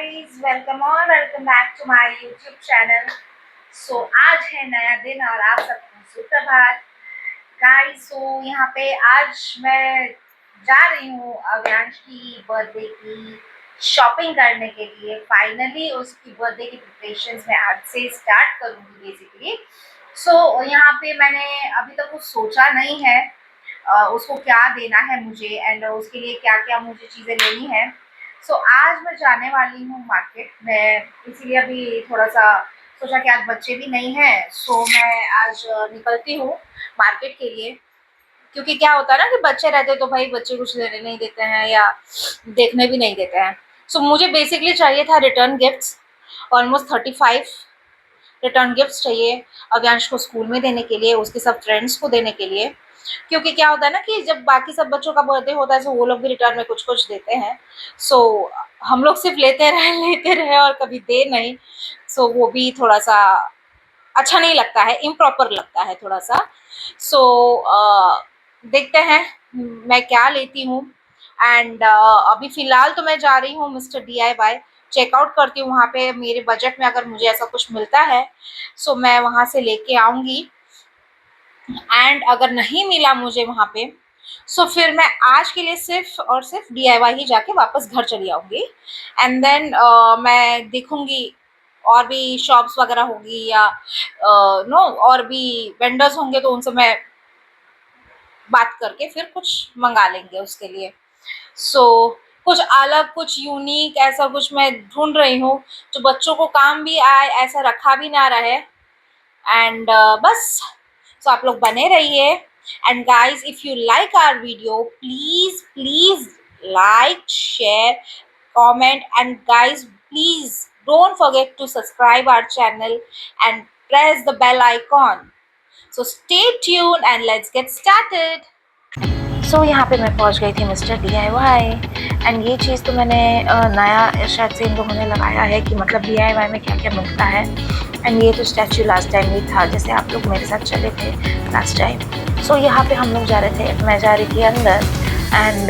guys, welcome or welcome back to my YouTube channel. So आज है नया दिन और आप सबको सुप्रभात गाइस। सो यहाँ पे आज मैं जा रही हूँ अव्यांश की बर्थडे की शॉपिंग करने के लिए। फाइनली उसकी बर्थडे की प्रिपरेशंस मैं आज से स्टार्ट करूँगी बेसिकली। सो यहाँ पे मैंने अभी तक कुछ सोचा नहीं है उसको क्या देना है मुझे एंड उसके लिए क्या क्या मुझे चीज़ें लेनी है। सो आज मैं जाने वाली हूँ मार्केट में, इसीलिए अभी थोड़ा सा सोचा कि आज बच्चे भी नहीं हैं। सो मैं आज निकलती हूँ मार्केट के लिए, क्योंकि क्या होता है ना कि बच्चे रहते तो भाई बच्चे कुछ लेने नहीं देते हैं या देखने भी नहीं देते हैं। सो मुझे बेसिकली चाहिए था return gifts, almost 35 return gifts चाहिए अव्यांश को स्कूल में देने के लिए, उसके सब फ्रेंड्स को देने के लिए। क्योंकि क्या होता है ना कि जब बाकी सब बच्चों का बर्थडे होता है तो वो लोग भी रिटर्न में कुछ कुछ देते हैं। सो हम लोग सिर्फ लेते रहे और कभी दे नहीं। सो वो भी थोड़ा सा अच्छा नहीं लगता है, इम्प्रॉपर लगता है थोड़ा सा। सो देखते हैं मैं क्या लेती हूँ। एंड अभी फ़िलहाल तो मैं जा रही हूँ मिस्टर DIY, चेकआउट करती हूँ वहाँ पे मेरे बजट में अगर मुझे ऐसा कुछ मिलता है सो मैं वहाँ से लेके आऊँगी। एंड अगर नहीं मिला मुझे वहाँ पे सो फिर मैं आज के लिए सिर्फ और सिर्फ DIY ही जाके वापस घर चली आऊँगी। एंड देन मैं देखूँगी और भी शॉप्स वगैरह होगी या और भी वेंडर्स होंगे तो उनसे मैं बात करके फिर कुछ मंगा लेंगे उसके लिए। सो कुछ अलग, कुछ यूनिक ऐसा कुछ मैं ढूंढ रही हूँ जो बच्चों को काम भी आए, ऐसा रखा भी ना रहे। एंड बस सो आप लोग बने रहिए। And guys if you like our video please like, share, comment, and guys please don't forget to subscribe our channel and press the bell icon. So stay tuned and let's get started. सो यहाँ पे मैं पहुँच गई थी mister DIY and ये चीज़ तो मैंने नया शायद से इन लोगों ने लगाया है कि मतलब DIY में क्या क्या मिलता है। एंड ये तो स्टैचू लास्ट टाइम ही था, जैसे आप लोग मेरे साथ चले थे लास्ट टाइम। सो यहाँ पे हम लोग जा रहे थे, मैं जा रही थी अंदर एंड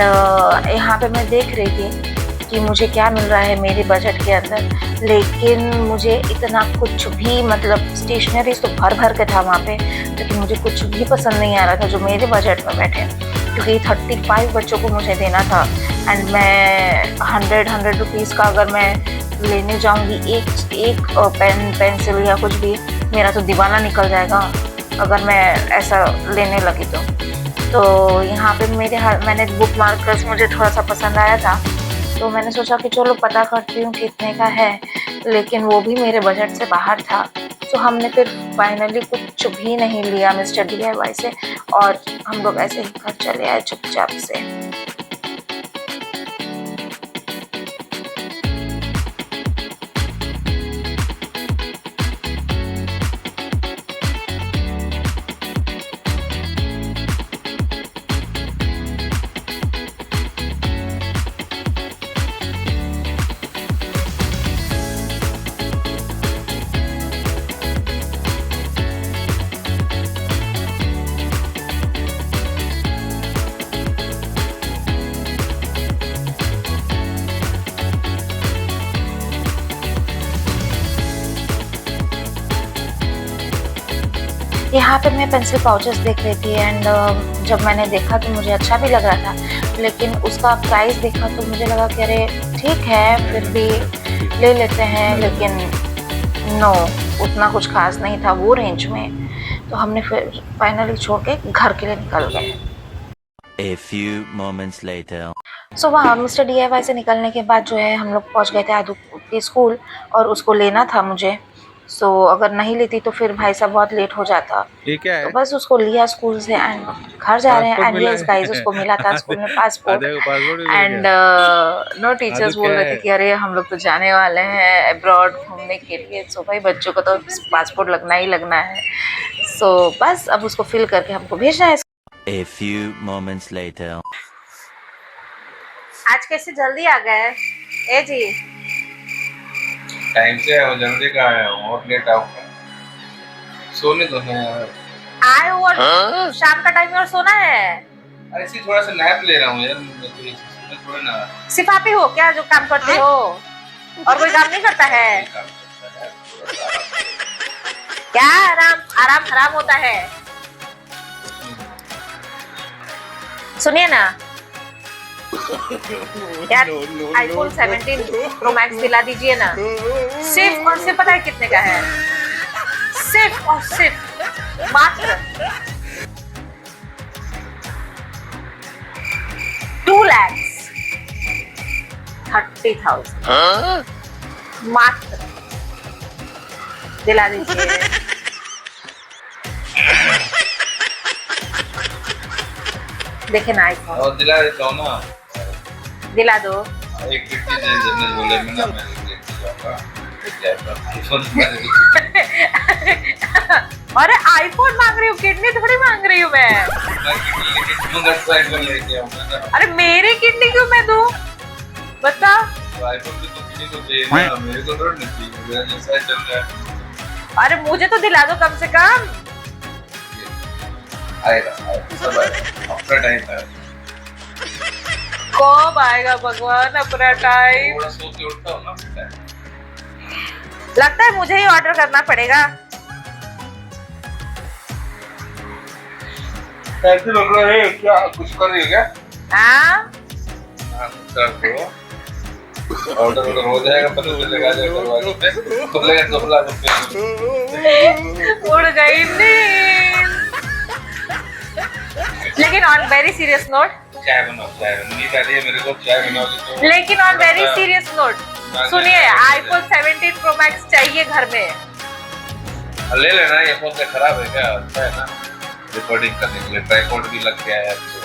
यहाँ पे मैं देख रही थी कि मुझे क्या मिल रहा है मेरे बजट के अंदर। लेकिन मुझे इतना कुछ भी मतलब स्टेशनरी तो भर भर के था वहाँ पे, लेकिन मुझे कुछ भी पसंद नहीं आ रहा था जो मेरे बजट में बैठे, क्योंकि 35 बच्चों को मुझे देना था। एंड मैं 100 रुपीज़ का अगर मैं लेने जाऊँगी एक पेन पेंसिल या कुछ भी, मेरा तो दीवाना निकल जाएगा अगर मैं ऐसा लेने लगी तो यहाँ पे मैंने बुक मार्कर्स मुझे थोड़ा सा पसंद आया था तो मैंने सोचा कि चलो पता करती हूँ कितने का है, लेकिन वो भी मेरे बजट से बाहर था। तो हमने फिर फाइनली कुछ भी नहीं लिया मिस्टर DIY से और हम लोग ऐसे ही घर चले आए चुपचाप से। यहाँ पे मैं पेंसिल पाउचेस देख रही थी एंड जब मैंने देखा तो मुझे अच्छा भी लग रहा था, लेकिन उसका प्राइस देखा तो मुझे लगा कि अरे ठीक है फिर भी ले लेते हैं, लेकिन नो उतना कुछ खास नहीं था वो रेंज में। तो हमने फिर फाइनली छोड़ के घर के लिए निकल गए। A few moments later. सो वहाँ मिस्टर DIY से निकलने के बाद जो है हम लोग पहुँच गए थे आदू के स्कूल और उसको लेना था मुझे। सो अगर नहीं लेती तो फिर भाई साहब बहुत लेट हो जाता। ये क्या है? तो बस उसको लिया स्कूल से एंड घर जा रहे हैं। एंड यस गाइस उसको मिला था स्कूल में पासपोर्ट एंड नो टीचर्स बोल रहे थे कि अरे हम लोग तो जाने वाले हैं अब्रॉड घूमने के लिए। सो भाई बच्चों को तो पासपोर्ट लगना ही लगना है। सो बस अब उसको फिल करके हमको भेजना है। A few moments later. आज कैसे जल्दी आ गए ए जी? टाइम से आया, जल्दी का आया हूँ और लेट आऊंगा। सोने दो ना यार। आए हो और शाम का टाइम में और सोना है? अरे इसी थोड़ा सा नैप ले रहा हूँ यार, मैं तो थोड़ा ना। सिर्फ आप ही हो क्या जो काम करते हो? और कोई काम नहीं करता है ये काम करता है, थोड़ा सा आराम करता क्या? आराम आराम हराम होता है। सुनिए ना यार, आईफोन 17 प्रो मैक्स दिला दीजिए ना। सिर्फ और सिर्फ पता है कितने का है? सिर्फ और सिर्फ मात्र 2,30,000 मात्र दिला दीजिए। देखे ना आईफोन, और दिला देता हूँ ना, दिला दो। एक किट्टी दे देने बोले मैं ना, मैं लेके जाऊंगा, लेके आऊंगा, आईफोन दिला दीजिए। अरे आईफोन मांग रही हूँ, किडनी थोड़ी मांग रही हूँ मैं। मैं किट्टी लेके दूंगा, तो आईफोन लेके आऊंगा ना। अरे मेरी किडनी क्यों मैं दूँ? बता। तो आईफोन भी तो किसी को चाहिए ना, मेरे को थोड़ा नहीं चाहिए, मेरा जैसा चल रहा है। अरे मुझे तो दिला दो कम से कम। आएगा, आएगा, सब आएगा, अपना टाइम है। कब आएगा भगवान अपना टाइम? थोड़ा सो के उठता हूँ ना, पता है। लगता है मुझे ही ऑर्डर करना पड़ेगा। ऐसे लग रहा है क्या, कुछ कर रही है क्या? हाँ हाँ, कुछ कर दो, ऑर्डर हो जाएगा, पता चलेगा दरवाजे पे, खुलेगा 2 लाख रुपए। उड़ गई नींद। लेकिन ऑन वेरी सीरियस नोट, चाय बनाओ, चाय नींद आ रही है मेरे को, चाय बनाओगे तो। लेकिन ऑन वेरी सीरियस नोट सुनिए, आईफोन 17 प्रो मैक्स चाहिए घर में। ले लेना, ये फोन से खराब है क्या? अच्छा है ना, रिकॉर्डिंग करने के लिए ट्राइपॉड भी लग गया है आपको।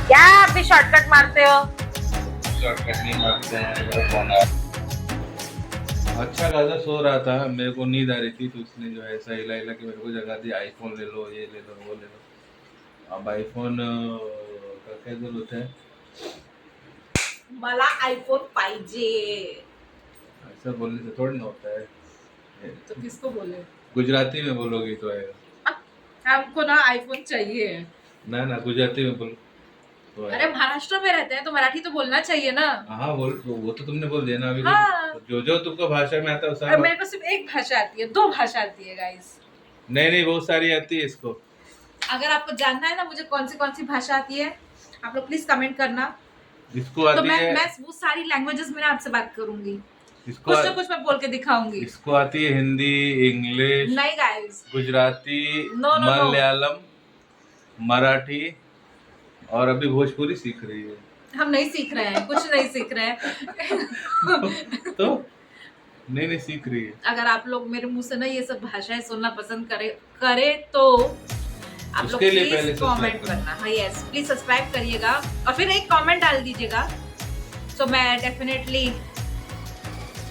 क्या आप भी शॉर्टकट मारते हो? शॉर्टकट नहीं मारते हैं, मेरा फोन आ। अच्छा खासा सो रहा था, मेरे को नींद आ रही थी, तो उसने जो है ऐसा हिला हिला के मेरे को जगा दिया, आईफोन ले लो, ये ले लो, वो ले लो। अब आईफोन का क्या जरूरत है? मला आईफोन पाहिजे। ऐसा बोलने से थोड़ी ना होता है, तो किसको बोले? गुजराती में बोलोगी तो आएगा। हमको ना आईफोन चाहिए। ना ना, गुजराती में बोलो तो अरे महाराष्ट्र में रहते हैं तो मराठी तो बोलना चाहिए ना। हाँ बोल, वो तो तुमने बोल दिया ना अभी। हाँ। जो जो तुमको भाषा में आता है और मेरे को सिर्फ एक भाषा आती है, 2 भाषा आती है गाइस। नहीं नहीं, बहुत सारी आती है इसको। अगर आपको जानना है ना मुझे कौन सी भाषा आती है, आप लोग प्लीज कमेंट करना। इसको तो आती मैं है, मैं वो सारी लैंग्वेजेस में आपसे बात करूंगी, इसको कुछ ना कुछ मैं बोल के दिखाऊंगी। इसको आती है हिंदी, इंग्लिश, नहीं guys, Gujarati, no, no, no. Malayalam, Marathi, और अभी भोजपुरी सीख रही है। हम नहीं सीख रहे हैं, कुछ नहीं सीख रहे हैं। तो नहीं सीख रही है। अगर आप लोग मेरे मुंह से ना ये सब भाषाएं सुनना पसंद करे तो आप लोग उसके लिए पहले प्लीज कमेंट सब्सक्राइब करना। हाँ यस, प्लीज सब्सक्राइब करिएगा और फिर एक कमेंट डाल दीजिएगा, तो मैं डेफिनेटली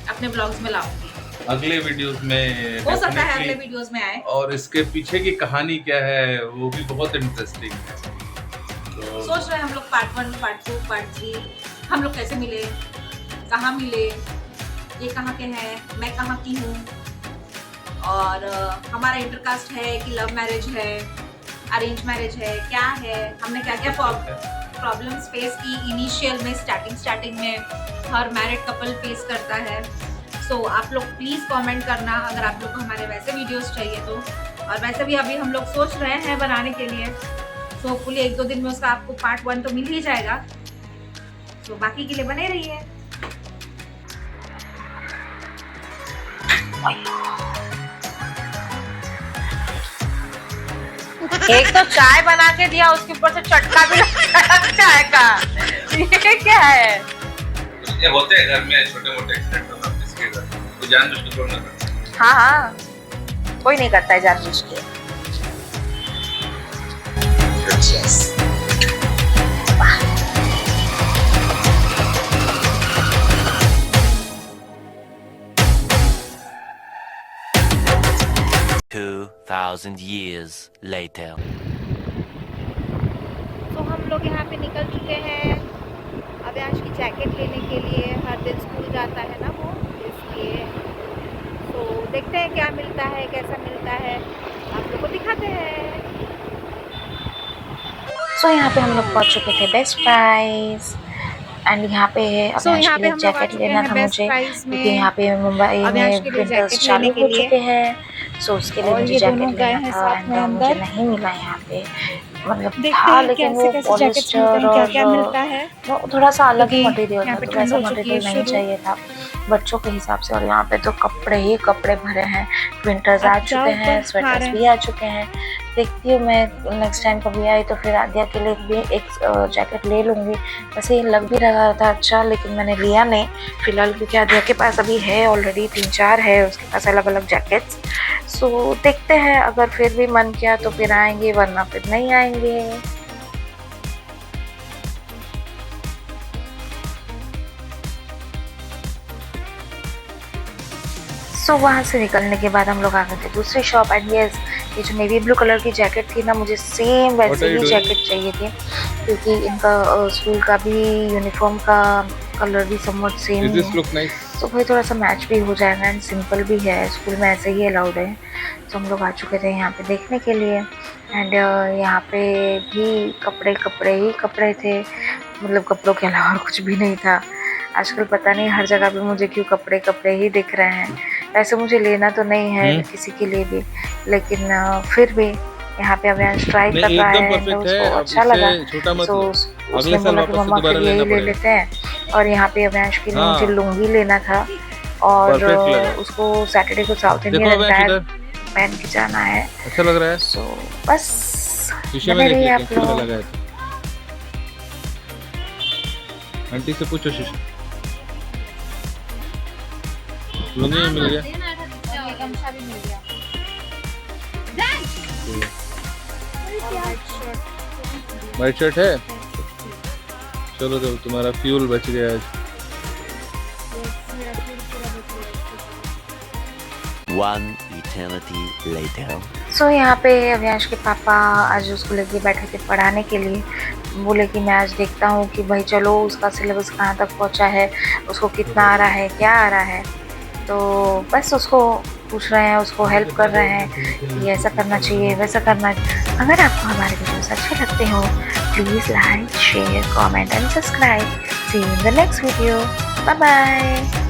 अपने ब्लॉग्स में लाऊंगी। अगले वीडियोस में हो सकता है definitely, अगले वीडियोस में आए। और इसके पीछे की कहानी क्या है वो भी बहुत इंटरेस्टिंग है। तो सोच रहे हैं हम लोग पार्ट 1, पार्ट 2, पार्ट 3 हम लोग कैसे मिले, कहाँ मिले, ये कहाँ के हैं, मैं कहाँ की हूँ, और हमारा इंटरकास्ट है कि लव मैरिज है, अरेंज मैरिज है, क्या है, हमने क्या क्या प्रॉब्लम्स फेस की इनिशियल में, स्टार्टिंग में हर मैरिड कपल फेस करता है। सो आप लोग प्लीज़ कमेंट करना अगर आप लोग को हमारे वैसे वीडियोस चाहिए तो। और वैसे भी अभी हम लोग सोच रहे हैं बनाने के लिए, सो होपफुली 1-2 दिन में उसका आपको पार्ट 1 तो मिल ही जाएगा। तो बाकी के लिए बने रहिए। एक तो चाय बना के दिया, उसके ऊपर से चटका भी लगाया चाय का। ये क्या है? ये होते हैं घर में छोटे मोटे एक्सीडेंट होना, इसके घर तो जानबूझ के थोड़ा ना करते हैं। हाँ हाँ, कोई नहीं करता है जानबूझ के। Cheers. 2,000 years later. तो हम लोग यहाँ पे निकल चुके हैं अव्यांश की जैकेट लेने के लिए। हर दिन स्कूल जाता है ना वो, इसलिए तो देखते हैं क्या मिलता है, कैसा मिलता है, आप लोग को दिखाते हैं। सो यहाँ पे हम लोग पहुँच चुके थे बेस्ट प्राइस। एंड यहाँ पे है अविनाश के लिए जैकेट लेना था मुझे, क्योंकि यहाँ पे मुंबई में विंटर्स चालू हो चुके हैं। सो उसके लिए मुझे जैकेट लेना था एंड मुझे नहीं मिला यहाँ पे, मतलब था लेकिन वो पॉलिस्टर और थोड़ा सा अलग ही मटेरियल था, तो वैसा मटेरियल नहीं चाहिए था बच्चों के हिसाब से। और यहाँ पे तो कपड़े ही कपड़े भरे हैं, विंटर्स आ चुके हैं, स्वेटर्स भी आ चुके हैं। देखती हूँ मैं नेक्स्ट टाइम कभी आई तो फिर आद्या के लिए भी एक जैकेट ले लूँगी। वैसे ये लग भी रहा था अच्छा, लेकिन मैंने लिया नहीं फिलहाल, क्योंकि आद्या के पास अभी है ऑलरेडी 3-4 है उसके पास अलग अलग जैकेट्स। सो देखते हैं, अगर फिर भी मन किया तो फिर आएंगे, वरना फिर नहीं आएंगे। सो वहाँ से निकलने के बाद हम लोग आ गए थे दूसरी शॉप एंड यस, ये जो नेवी ब्लू कलर की जैकेट थी ना, मुझे सेम वैसे ही जैकेट चाहिए थी, क्योंकि इनका स्कूल का भी यूनिफॉर्म का कलर भी समवट सेम है, तो भाई थोड़ा सा मैच भी हो जाएगा एंड सिंपल भी है, स्कूल में ऐसे ही अलाउड है। तो हम लोग आ चुके थे यहाँ पे देखने के लिए एंड यहाँ पे भी कपड़े ही कपड़े थे, मतलब कपड़ों के अलावा कुछ भी नहीं था। आजकल पता नहीं हर जगह पे मुझे क्यों कपड़े ही दिख रहे हैं। ऐसे मुझे लेना तो नहीं है किसी के लिए भी, लेकिन फिर भी यहाँ पे अविनाश ट्राई कर रहा है तो उसको अच्छा लगा, तो उसने बोला कि मम्मा के लिए ही ले लेते हैं। और यहाँ पे अविनाश के लिए मुझे लुंगी लेना था और उसको सैटरडे को साउथ इंडियन बैग पहन के जाना है। अच्छा लग रहा है। सो बस बने रहिए आप लोग। आंटी से पूछो शीशा लुंगी मिल गया, गमछा भी मिल गया, वाइट शर्ट है। चलो तो तुम्हारा फ्यूल बच गया आज। One eternity later. सो यहाँ पे अविनाश के पापा आज उसको लेके बैठे थे पढ़ाने के लिए, बोले कि मैं आज देखता हूँ कि भाई चलो उसका सिलेबस कहाँ तक पहुँचा है, उसको कितना आ रहा है, क्या आ रहा है। तो बस उसको पूछ रहे हैं, उसको हेल्प कर रहे हैं कि ऐसा करना चाहिए, वैसा करना। अगर आपको हमारे वीडियोस अच्छे लगते हो please like, share, comment and subscribe. See you in the next video. Bye bye.